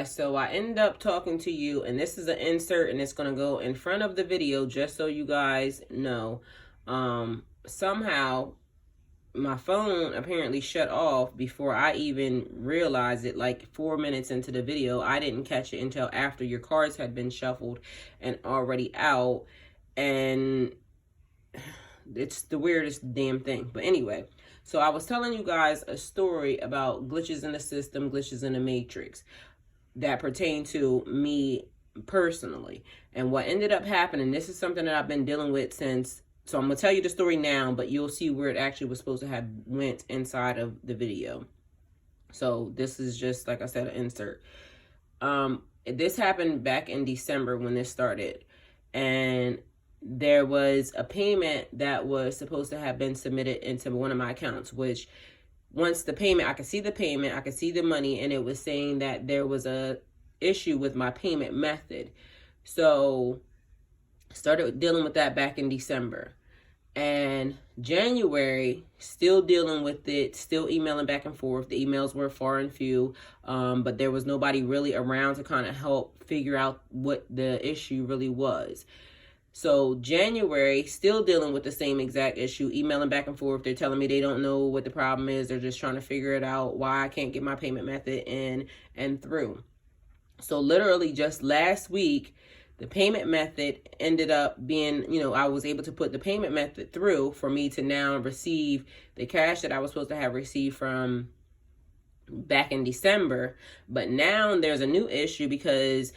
guys, so I ended up talking to you, and this is an insert, and it's going to go in front of the video just so you guys know. Somehow my phone apparently shut off before I even realized it, like 4 minutes into the video. I didn't catch it until after your cards had been shuffled and already out, and it's the weirdest damn thing. But anyway, so I was telling you guys a story about glitches in the system, glitches in the matrix that pertain to me personally. And what ended up happening, this is something that I've been dealing with since, so I'm going to tell you the story now, but you'll see where it actually was supposed to have went inside of the video. So this is just, like I said, an insert. This happened back in December when this started. And there was a payment that was supposed to have been submitted into one of my accounts, which once the payment, I could see the payment, I could see the money, and it was saying that there was a issue with my payment method. So started dealing with that back in December. And January, still dealing with it, still emailing back and forth. The emails were far and few, but there was nobody really around to kind of help figure out what the issue really was. So January, still dealing with the same exact issue, emailing back and forth. They're telling me they don't know what the problem is. They're just trying to figure it out, why I can't get my payment method in and through. So literally just last week, the payment method ended up being, I was able to put the payment method through for me to now receive the cash that I was supposed to have received from back in December. But now there's a new issue because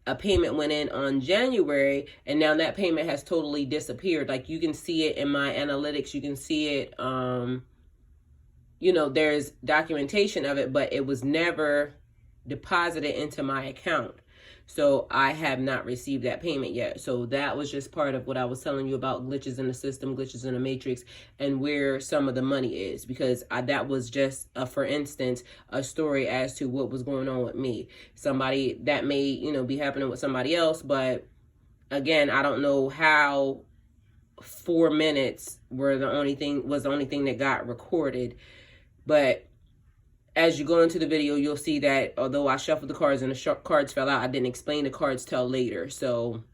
a payment went in on January, and now that payment has totally disappeared. Like, you can see it in my analytics. You can see it, there's documentation of it, but it was never deposited into my account. So I have not received that payment yet. So that was just part of what I was telling you about glitches in the system, glitches in the matrix, and where some of the money is. Because that was just, for instance, a story as to what was going on with me. Somebody that may, be happening with somebody else. But again, I don't know how 4 minutes was the only thing that got recorded. But as you go into the video, you'll see that although I shuffled the cards and the cards fell out, I didn't explain the cards till later. So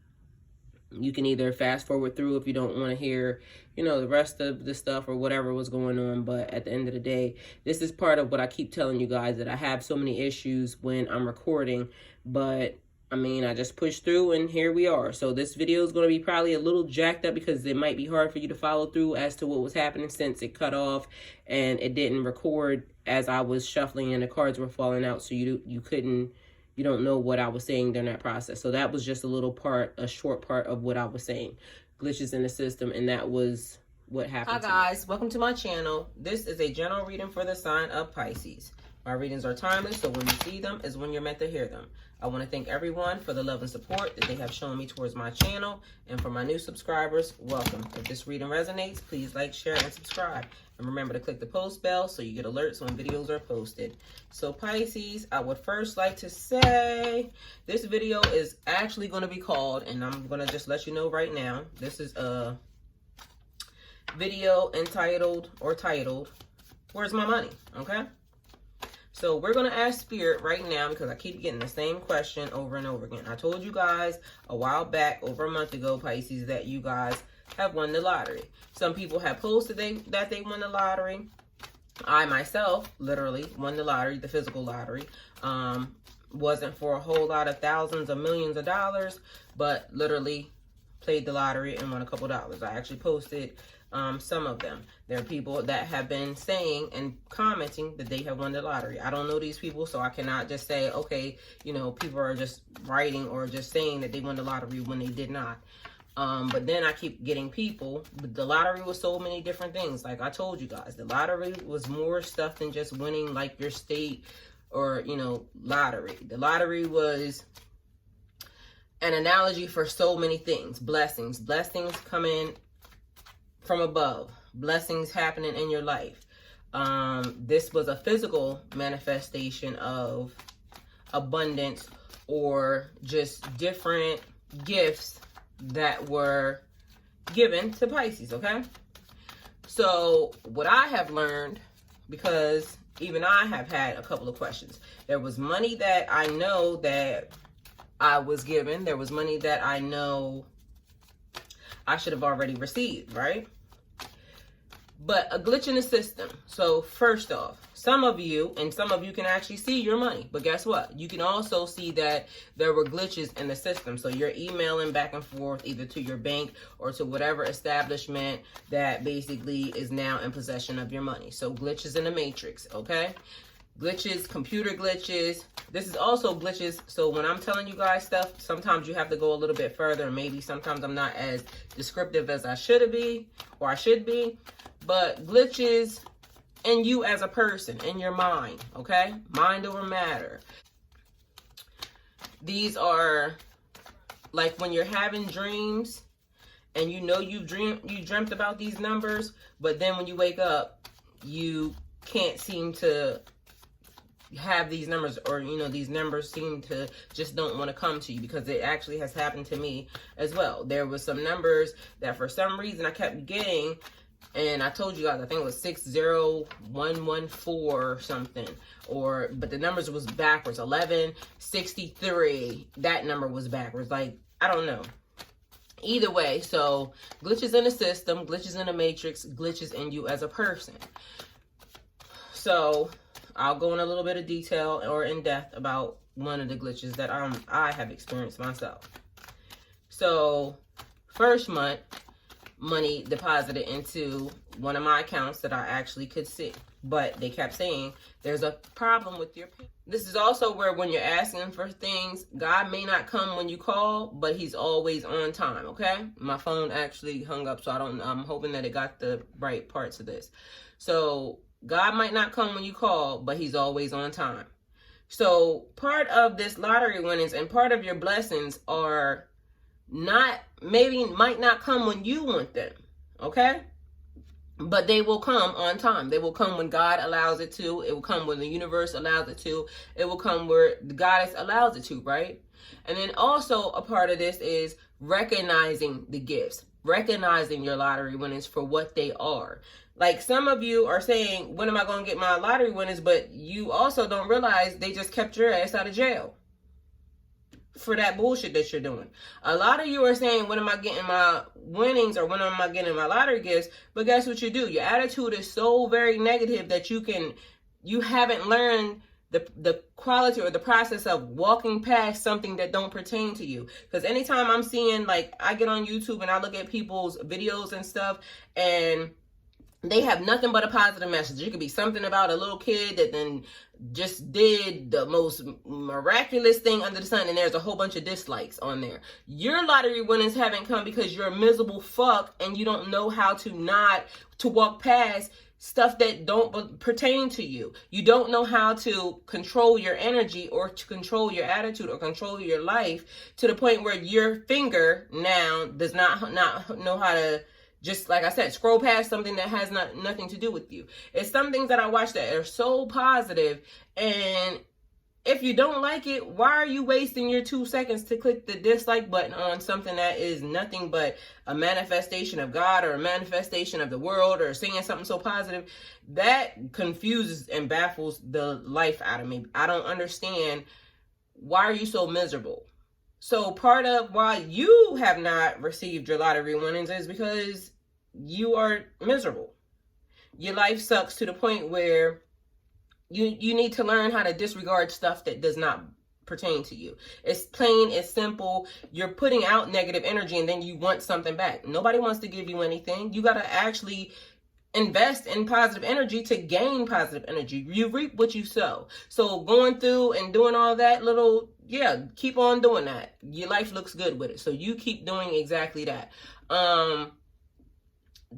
you can either fast forward through if you don't want to hear, the rest of the stuff or whatever was going on. But at the end of the day, this is part of what I keep telling you guys, that I have so many issues when I'm recording. But I just pushed through, and here we are. So this video is going to be probably a little jacked up because it might be hard for you to follow through as to what was happening, since it cut off and it didn't record as I was shuffling and the cards were falling out. So you don't know what I was saying during that process. So that was just a short part of what I was saying. Glitches in the system, and that was what happened. Hi guys, welcome to my channel. This is a general reading for the sign of Pisces. My readings are timeless, so when you see them is when you're meant to hear them. I want to thank everyone for the love and support that they have shown me towards my channel. And for my new subscribers, welcome. If this reading resonates, please like, share, and subscribe. And remember to click the post bell so you get alerts when videos are posted. So Pisces, I would first like to say this video is actually going to be called, and I'm going to just let you know right now, this is a video titled, Where's My Money? Okay? So we're going to ask Spirit right now, because I keep getting the same question over and over again. I told you guys a while back, over a month ago, Pisces, that you guys have won the lottery. Some people have posted that they won the lottery. I myself literally won the lottery, the physical lottery. Wasn't for a whole lot of thousands or millions of dollars, but literally played the lottery and won a couple dollars. I actually posted some of them. There are people that have been saying and commenting that they have won the lottery. I don't know these people, so I cannot just say, okay, people are just writing or just saying that they won the lottery when they did not. But then I keep getting people, the lottery was so many different things. Like I told you guys, the lottery was more stuff than just winning like your state or, lottery. The lottery was an analogy for so many things. Blessings coming from above, blessings happening in your life. This was a physical manifestation of abundance or just different gifts that were given to Pisces, okay? So what I have learned, because even I have had a couple of questions. There was money that I know that I was given. There was money that I know I should have already received, right? But a glitch in the system. So first off, some of you can actually see your money. But guess what? You can also see that there were glitches in the system. So you're emailing back and forth either to your bank or to whatever establishment that basically is now in possession of your money. So glitches in the matrix, okay? Glitches, computer glitches. This is also glitches. So when I'm telling you guys stuff, sometimes you have to go a little bit further. Maybe sometimes I'm not as descriptive as I should be. But glitches in you as a person, in your mind, okay? Mind over matter. These are like when you're having dreams and you know you dreamt about these numbers, but then when you wake up, you can't seem to have these numbers, or these numbers seem to just don't want to come to you, because it actually has happened to me as well. There was some numbers that for some reason I kept getting, and I told you guys, I think it was 60114 or something, but the numbers was backwards. 1163, that number was backwards. Like, I don't know. Either way, so glitches in the system, glitches in the matrix, glitches in you as a person. So I'll go in a little bit of detail or in depth about one of the glitches that I have experienced myself. So first month, money deposited into one of my accounts that I actually could see, but they kept saying there's a problem with your payment. This is also where when you're asking for things, God may not come when you call, but he's always on time, okay? My phone actually hung up, so I'm hoping that it got the right parts of this. So God might not come when you call, but he's always on time. So part of this lottery winnings and part of your blessings are might not come when you want them, okay? But they will come on time. They will come when God allows it to. It will come when the universe allows it to. It will come where the goddess allows it to, right? And then also a part of this is recognizing the gifts, recognizing your lottery winnings for what they are. Like, some of you are saying, when am I going to get my lottery winnings? But you also don't realize they just kept your ass out of jail for that bullshit that you're doing. A lot of you are saying, when am I getting my winnings, or when am I getting my lottery gifts? But guess what you do? Your attitude is so very negative that you haven't learned the quality or the process of walking past something that don't pertain to you. Because anytime I'm seeing, like, I get on YouTube and I look at people's videos and stuff, and they have nothing but a positive message. It could be something about a little kid that then just did the most miraculous thing under the sun, and there's a whole bunch of dislikes on there. Your lottery winnings haven't come because you're a miserable fuck and you don't know how to walk past stuff that don't pertain to you. You don't know how to control your energy, or to control your attitude, or control your life to the point where your finger now does not know how to, just like I said, scroll past something that has nothing to do with you. It's some things that I watch that are so positive, and if you don't like it, why are you wasting your 2 seconds to click the dislike button on something that is nothing but a manifestation of God, or a manifestation of the world, or saying something so positive? That confuses and baffles the life out of me. I don't understand, why are you so miserable? So part of why you have not received your lottery winnings is because you are miserable. Your life sucks to the point where you need to learn how to disregard stuff that does not pertain to you. It's plain, it's simple. You're putting out negative energy and then you want something back. Nobody wants to give you anything. You got to actually invest in positive energy to gain positive energy. You reap what you sow. So going through and doing all that keep on doing that. Your life looks good with it. So you keep doing exactly that.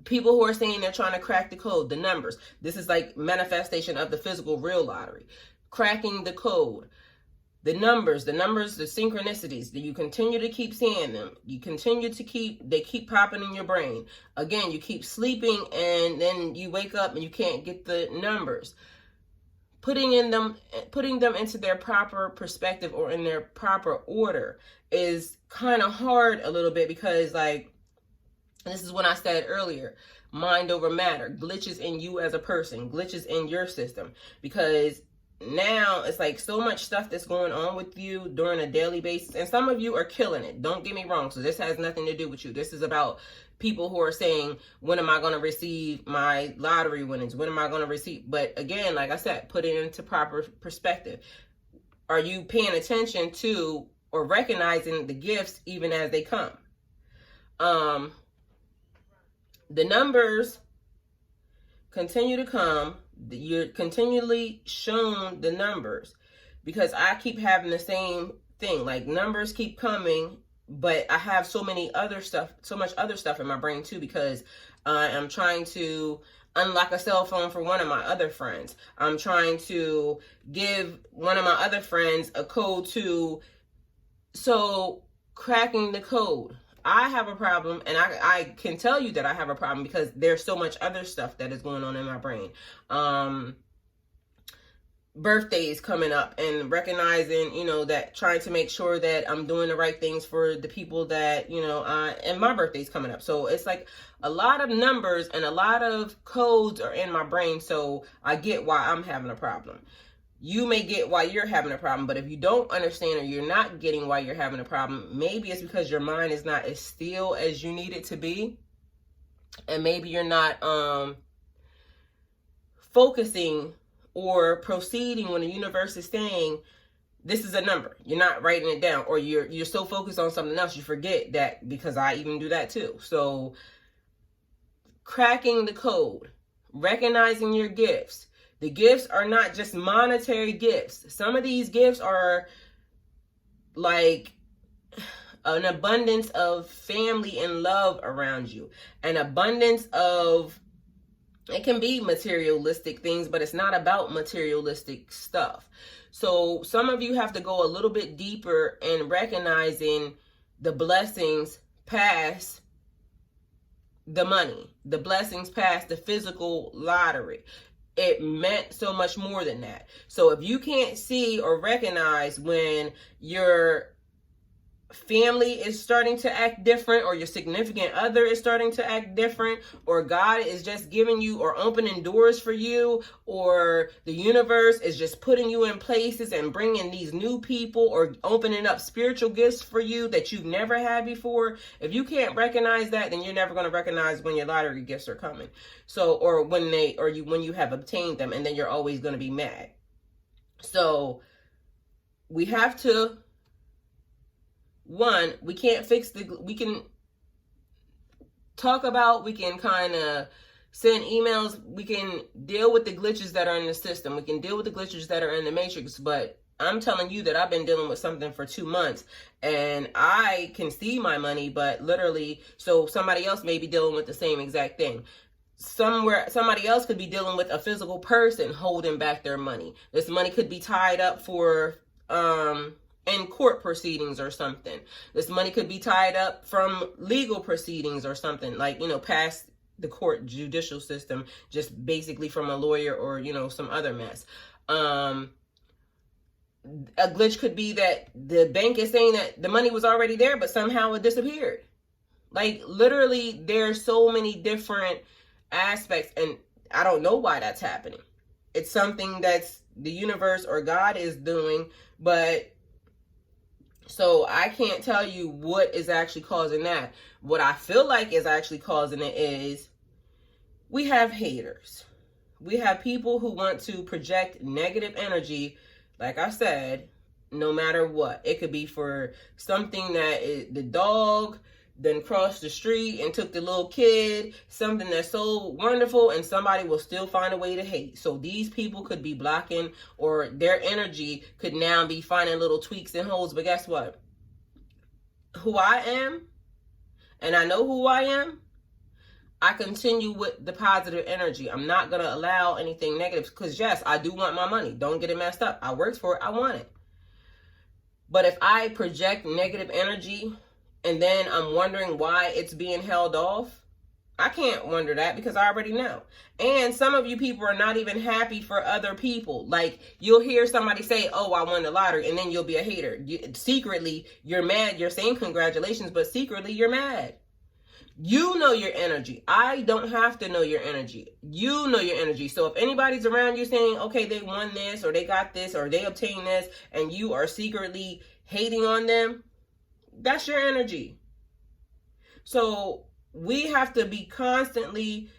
People who are saying they're trying to crack the code, the numbers. This is like manifestation of the physical real lottery. Cracking the code. The numbers, the synchronicities, that you continue to keep seeing them. You continue to they keep popping in your brain. Again, you keep sleeping and then you wake up and you can't get the numbers. Putting them into their proper perspective or in their proper order is kind of hard a little bit, because, like, This is what I said earlier. Mind over matter. Glitches in you as a person. Glitches in your system. Because now it's like so much stuff that's going on with you during a daily basis. And some of you are killing it. Don't get me wrong. So this has nothing to do with you. This is about people who are saying, when am I going to receive my lottery winnings? When am I going to receive? But again, like I said, put it into proper perspective. Are you paying attention to or recognizing the gifts even as they come? The numbers continue to come. You're continually shown the numbers, because I keep having the same thing. Like, numbers keep coming, but I have so much other stuff in my brain too, because I'm trying to unlock a cell phone for one of my other friends. I'm trying to give one of my other friends a code to, so cracking the code. I have a problem, and I can tell you that I have a problem because there's so much other stuff that is going on in my brain. Birthdays coming up, and recognizing, that trying to make sure that I'm doing the right things for the people that, and my birthday's coming up. So it's like a lot of numbers and a lot of codes are in my brain. So I get why I'm having a problem. You may get why you're having a problem, but if you don't understand, or you're not getting why you're having a problem, maybe it's because your mind is not as still as you need it to be. And maybe you're not focusing or proceeding when the universe is saying, this is a number. You're not writing it down, or you're so focused on something else, you forget that, because I even do that too. So cracking the code, recognizing your gifts. The gifts are not just monetary gifts. Some of these gifts are like an abundance of family and love around you. An abundance of, it can be materialistic things, but it's not about materialistic stuff. So some of you have to go a little bit deeper in recognizing the blessings past the money, the blessings past the physical lottery. It meant so much more than that. So if you can't see or recognize when your family is starting to act different, or your significant other is starting to act different, or God is just giving you or opening doors for you, or the universe is just putting you in places and bringing these new people, or opening up spiritual gifts for you that you've never had before. If you can't recognize that, then you're never going to recognize when your lottery gifts are coming. So, or when you have obtained them, and then you're always going to be mad. So we have to, one, we can't fix we can talk about, we can kind of send emails, we can deal with the glitches that are in the system, we can deal with the glitches that are in the matrix, but I'm telling you that I've been dealing with something for 2 months, and I can see my money, but literally, so somebody else may be dealing with the same exact thing. Somebody else could be dealing with a physical person holding back their money. This money could be tied up for, in court proceedings or something. This money could be tied up from legal proceedings or something, like, past the court judicial system, just basically from a lawyer or, some other mess. A glitch could be that the bank is saying that the money was already there, but somehow it disappeared. Like, literally, there's so many different aspects, and I don't know why that's happening. It's something that's the universe or God is doing, but so I can't tell you what is actually causing that. What I feel like is actually causing it is we have haters. We have people who want to project negative energy, like I said, no matter what. It could be for something that is, the dog then crossed the street and took the little kid, something that's so wonderful, and somebody will still find a way to hate. So these people could be blocking, or their energy could now be finding little tweaks and holes. But guess what? Who I am, and I know who I am, I continue with the positive energy. I'm not going to allow anything negative, because yes, I do want my money. Don't get it messed up. I worked for it. I want it. But if I project negative energy, and then I'm wondering why it's being held off, I can't wonder that, because I already know. And some of you people are not even happy for other people. Like, you'll hear somebody say, oh, I won the lottery, and then you'll be a hater. Secretly, you're mad. You're saying congratulations, but secretly you're mad. You know your energy. I don't have to know your energy. You know your energy. So if anybody's around you saying, okay, they won this, or they got this, or they obtained this, and you are secretly hating on them, that's your energy. So we have to be constantly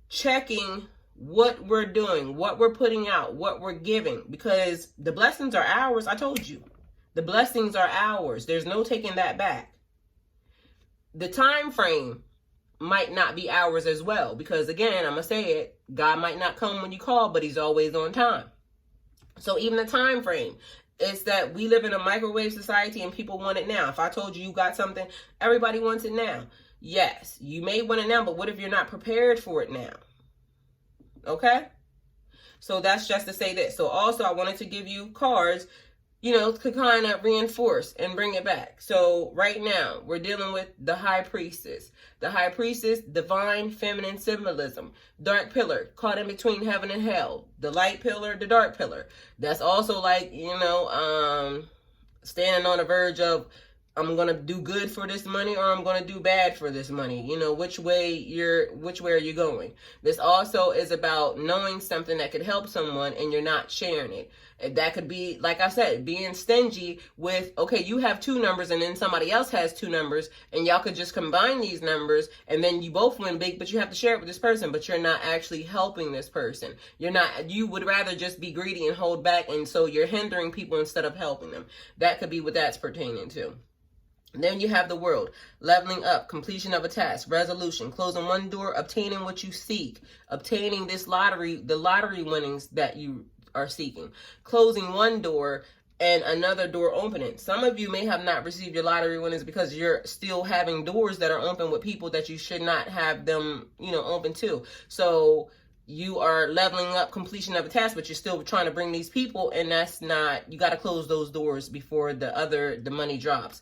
checking what we're doing, what we're putting out, what we're giving, because the blessings are ours. I told you, the blessings are ours. There's no taking that back. The time frame might not be ours as well, because again, I'm gonna say it, God might not come when you call, but he's always on time. So even the time frame, it's that we live in a microwave society and people want it now. If I told you got something, everybody wants it now. Yes, you may want it now, but what if you're not prepared for it now? Okay? So that's just to say this. So also I wanted to give you cards, to kind of reinforce and bring it back. So right now, we're dealing with the High Priestess. The High Priestess, divine feminine symbolism. Dark pillar, caught in between heaven and hell. The light pillar, the dark pillar. That's also like, standing on the verge of, I'm going to do good for this money or I'm going to do bad for this money. Which way are you going? This also is about knowing something that could help someone and you're not sharing it. That could be, like I said, being stingy with, okay, you have 2 numbers and then somebody else has 2 numbers and y'all could just combine these numbers and then you both win big, but you have to share it with this person, but you're not actually helping this person. You would rather just be greedy and hold back, and so you're hindering people instead of helping them. That could be what that's pertaining to. Then you have the World, leveling up, completion of a task, resolution, closing one door, obtaining what you seek, obtaining the lottery winnings that you are seeking, closing one door and another door opening. Some of you may have not received your lottery winnings because you're still having doors that are open with people that you should not have them, open to. So you are leveling up, completion of a task, but you're still trying to bring these people, and that's not, you got to close those doors before the money drops.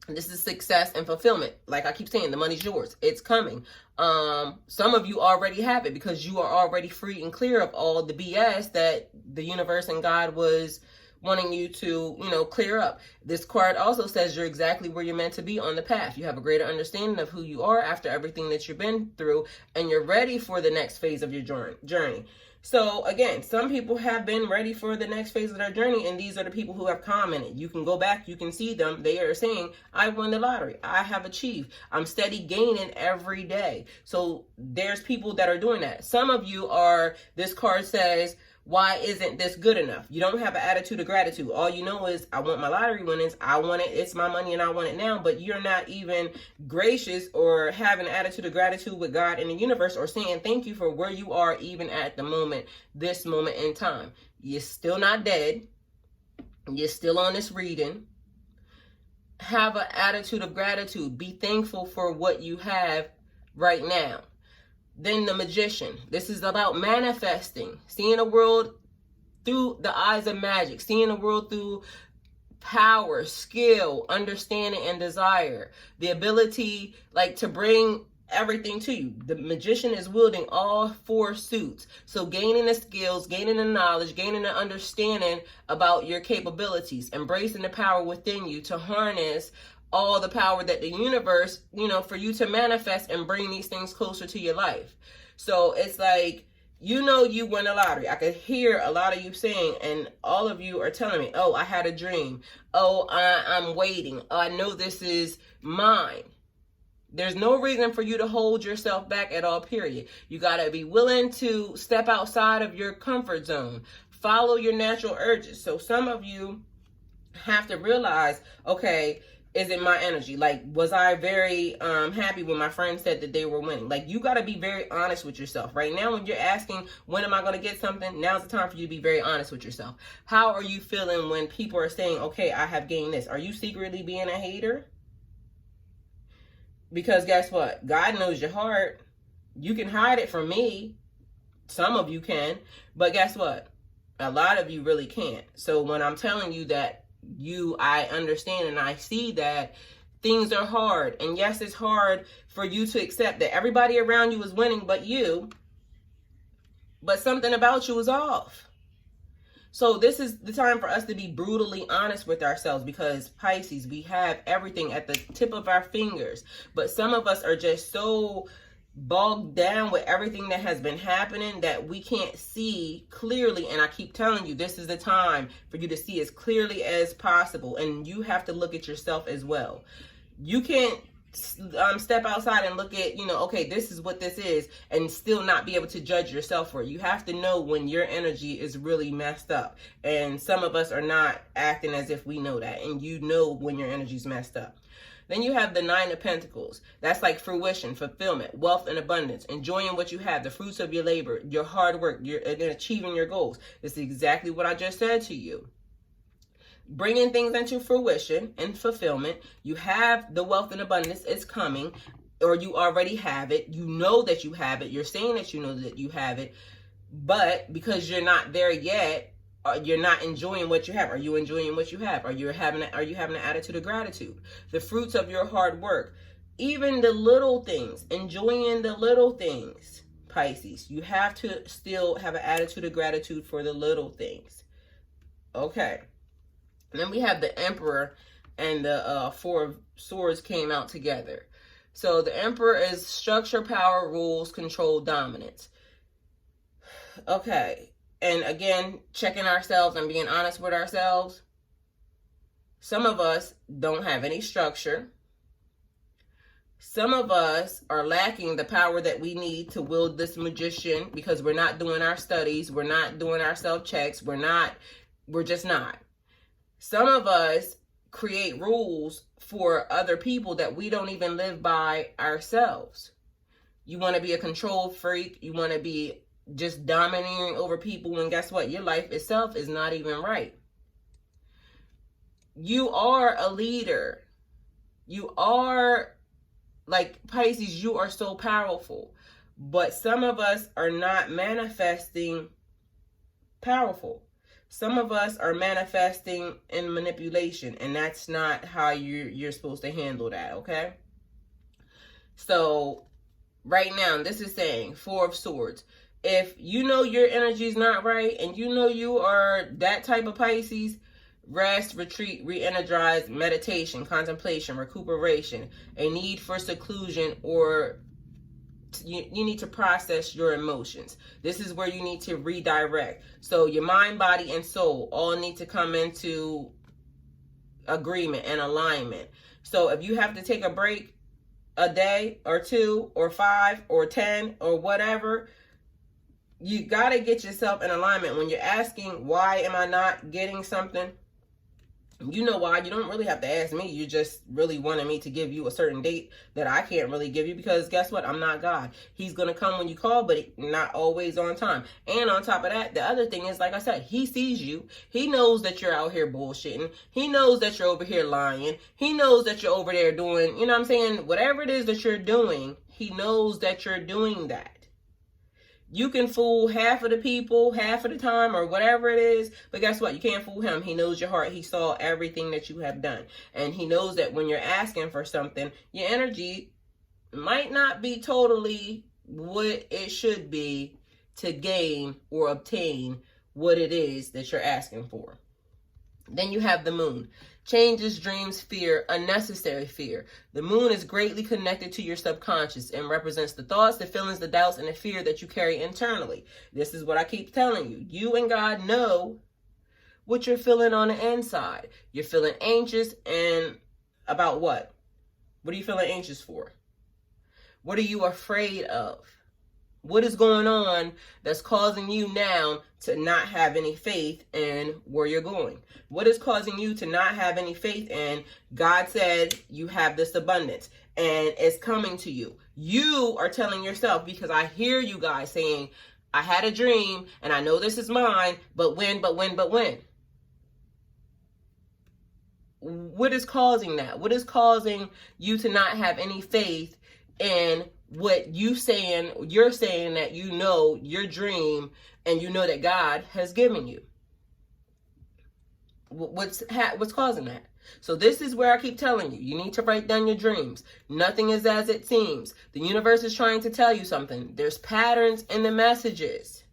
This is success and fulfillment. Like I keep saying, the money's yours. It's coming. Some of you already have it because you are already free and clear of all the BS that the universe and God was wanting you to, clear up. This card also says you're exactly where you're meant to be on the path. You have a greater understanding of who you are after everything that you've been through, and you're ready for the next phase of your journey. So again, some people have been ready for the next phase of their journey, and these are the people who have commented. You can go back, you can see them. They are saying, I won the lottery. I have achieved. I'm steady gaining every day. So there's people that are doing that. Some of you are, this card says, why isn't this good enough? You don't have an attitude of gratitude. All you know is, I want my lottery winnings. I want it. It's my money and I want it now. But you're not even gracious or having an attitude of gratitude with God and the universe, or saying thank you for where you are even at the moment, this moment in time. You're still not dead. You're still on this reading. Have an attitude of gratitude. Be thankful for what you have right now. Then the Magician. This is about manifesting, seeing the world through the eyes of magic, seeing the world through power, skill, understanding, and desire. The ability, to bring everything to you. The Magician is wielding all 4 suits. So gaining the skills, gaining the knowledge, gaining the understanding about your capabilities, embracing the power within you to harness all the power that the universe, for you to manifest and bring these things closer to your life. So it's like, you won the lottery. I could hear a lot of you saying, and all of you are telling me, oh, I had a dream. Oh, I'm waiting. Oh, I know this is mine. There's no reason for you to hold yourself back at all, period. You got to be willing to step outside of your comfort zone. Follow your natural urges. So some of you have to realize, okay, is it my energy? Was I very happy when my friend said that they were winning? You got to be very honest with yourself. Right now, when you're asking, when am I going to get something? Now's the time for you to be very honest with yourself. How are you feeling when people are saying, okay, I have gained this? Are you secretly being a hater? Because guess what? God knows your heart. You can hide it from me. Some of you can. But guess what? A lot of you really can't. So when I'm telling you that, I understand and I see that things are hard. And yes, it's hard for you to accept that everybody around you is winning but you. But something about you is off. So this is the time for us to be brutally honest with ourselves, because Pisces, we have everything at the tip of our fingers. But some of us are just so bogged down with everything that has been happening that we can't see clearly. And I keep telling you, this is the time for you to see as clearly as possible. And you have to look at yourself as well. You can't step outside and look at, okay, this is what this is, and still not be able to judge yourself for it. You have to know when your energy is really messed up. And some of us are not acting as if we know that. And you know when your energy's messed up. Then you have the Nine of Pentacles. That's like fruition, fulfillment, wealth, and abundance. Enjoying what you have, the fruits of your labor, your hard work, you're achieving your goals. It's exactly what I just said to you. Bringing things into fruition and fulfillment. You have the wealth and abundance. It's coming, or you already have it. You know that you have it. You're saying that you know that you have it. But because you're not there yet, you're not enjoying what you have. Are you enjoying what you have? Are you having an attitude of gratitude? The fruits of your hard work. Even the little things. Enjoying the little things, Pisces. You have to still have an attitude of gratitude for the little things. Okay. Then we have the Emperor and the Four of Swords came out together. So the Emperor is structure, power, rules, control, dominance. Okay. And again, checking ourselves and being honest with ourselves. Some of us don't have any structure. Some of us are lacking the power that we need to wield this magician because we're not doing our studies. We're not doing our self-checks. We're just not. Some of us create rules for other people that we don't even live by ourselves. You want to be a control freak. You want to be just dominating over people. And guess what? Your life itself is not even right. You are a leader. You are, like Pisces, you are so powerful. But some of us are not manifesting powerful. Some of us are manifesting in manipulation, and that's not how you're supposed to handle that, okay? So right now, this is saying Four of Swords. If you know your energy is not right, and you know you are that type of Pisces, rest, retreat, re-energize, meditation, contemplation, recuperation, a need for seclusion, or you need to process your emotions. This is where you need to redirect. So your mind, body, and soul all need to come into agreement and alignment. So if you have to take a break a day or 2 or 5 or 10 or whatever, you got to get yourself in alignment. When you're asking, why am I not getting something? You know why. You don't really have to ask me. You just really wanted me to give you a certain date that I can't really give you, because guess what? I'm not God. He's going to come when you call, but not always on time. And on top of that, the other thing is, like I said, he sees you. He knows that you're out here bullshitting. He knows that you're over here lying. He knows that you're over there doing, you know what I'm saying? Whatever it is that you're doing, he knows that you're doing that. You can fool half of the people, half of the time, or whatever it is. But guess what? You can't fool him. He knows your heart. He saw everything that you have done. And he knows that when you're asking for something, your energy might not be totally what it should be to gain or obtain what it is that you're asking for. Then you have the Moon. Changes, dreams, fear, unnecessary fear. The Moon is greatly connected to your subconscious and represents the thoughts, the feelings, the doubts, and the fear that you carry internally. This is what I keep telling you. You and God know what you're feeling on the inside. You're feeling anxious, and about what? What are you feeling anxious for? What are you afraid of? What is going on that's causing you now to not have any faith in where you're going? What is causing you to not have any faith in God said you have this abundance and it's coming to you? You are telling yourself, because I hear you guys saying, I had a dream and I know this is mine, but when? What is causing that? What is causing you to not have any faith in what you're saying that you know your dream and you know that God has given you? What's causing that? So this is where I keep telling you, you need to write down your dreams. Nothing is as it seems. The universe is trying to tell you something. There's patterns in the messages.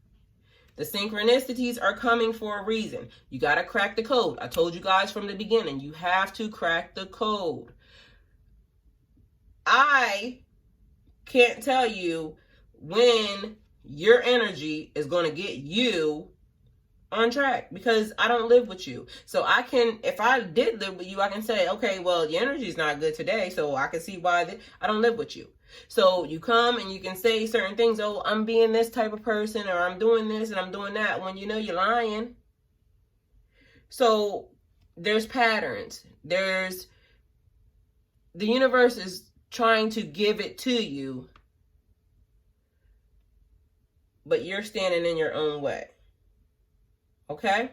The synchronicities are coming for a reason. You got to crack the code. I told you guys from the beginning, you have to crack the code. I can't tell you when your energy is going to get you on track because I don't live with you. So I can, if I did live with you, I can say, okay, well, your energy is not good today, so I can see why I don't live with you. So you come and you can say certain things, oh, I'm being this type of person, or I'm doing this and I'm doing that, when you know you're lying. So there's patterns. The universe is trying to give it to you, but you're standing in your own way. Okay?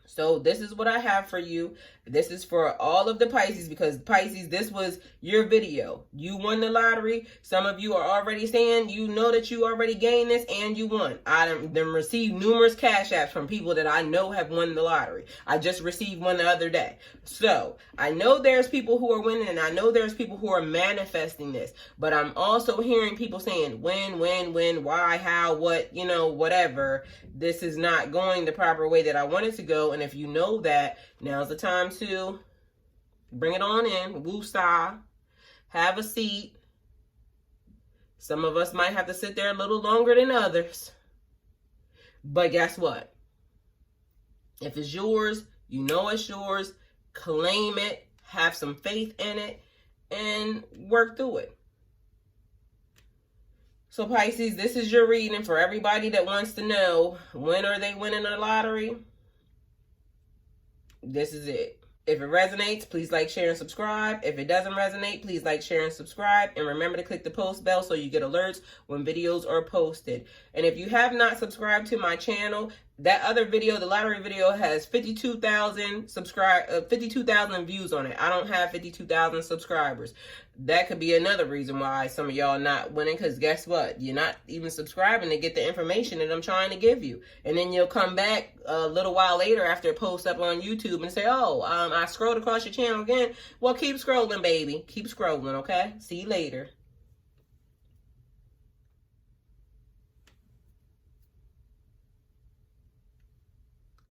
So this is what I have for you. This is for all of the Pisces, because Pisces, this was your video. You won the lottery. Some of you are already saying you know that you already gained this and you won. I done received numerous cash apps from people that I know have won the lottery. I just received one the other day. So I know there's people who are winning, and I know there's people who are manifesting this. But I'm also hearing people saying when, why, how, what, you know, whatever. This is not going the proper way that I want it to go. And if you know that, now's the time to bring it on in. Woo-saw. Have a seat. Some of us might have to sit there a little longer than others. But guess what? If it's yours, you know it's yours. Claim it. Have some faith in it. And work through it. So Pisces, this is your reading for everybody that wants to know, when are they winning the lottery? This is it. If it resonates, please like, share, and subscribe. If it doesn't resonate, please like, share, and subscribe. And remember to click the post bell so you get alerts when videos are posted. And if you have not subscribed to my channel, that other video, the lottery video, has 52,000 views on it. I don't have 52,000 subscribers. That could be another reason why some of y'all not winning, because guess what? You're not even subscribing to get the information that I'm trying to give you. And then you'll come back a little while later after it posts up on YouTube and say, oh, I scrolled across your channel again. Well, keep scrolling, baby. Keep scrolling, okay? See you later.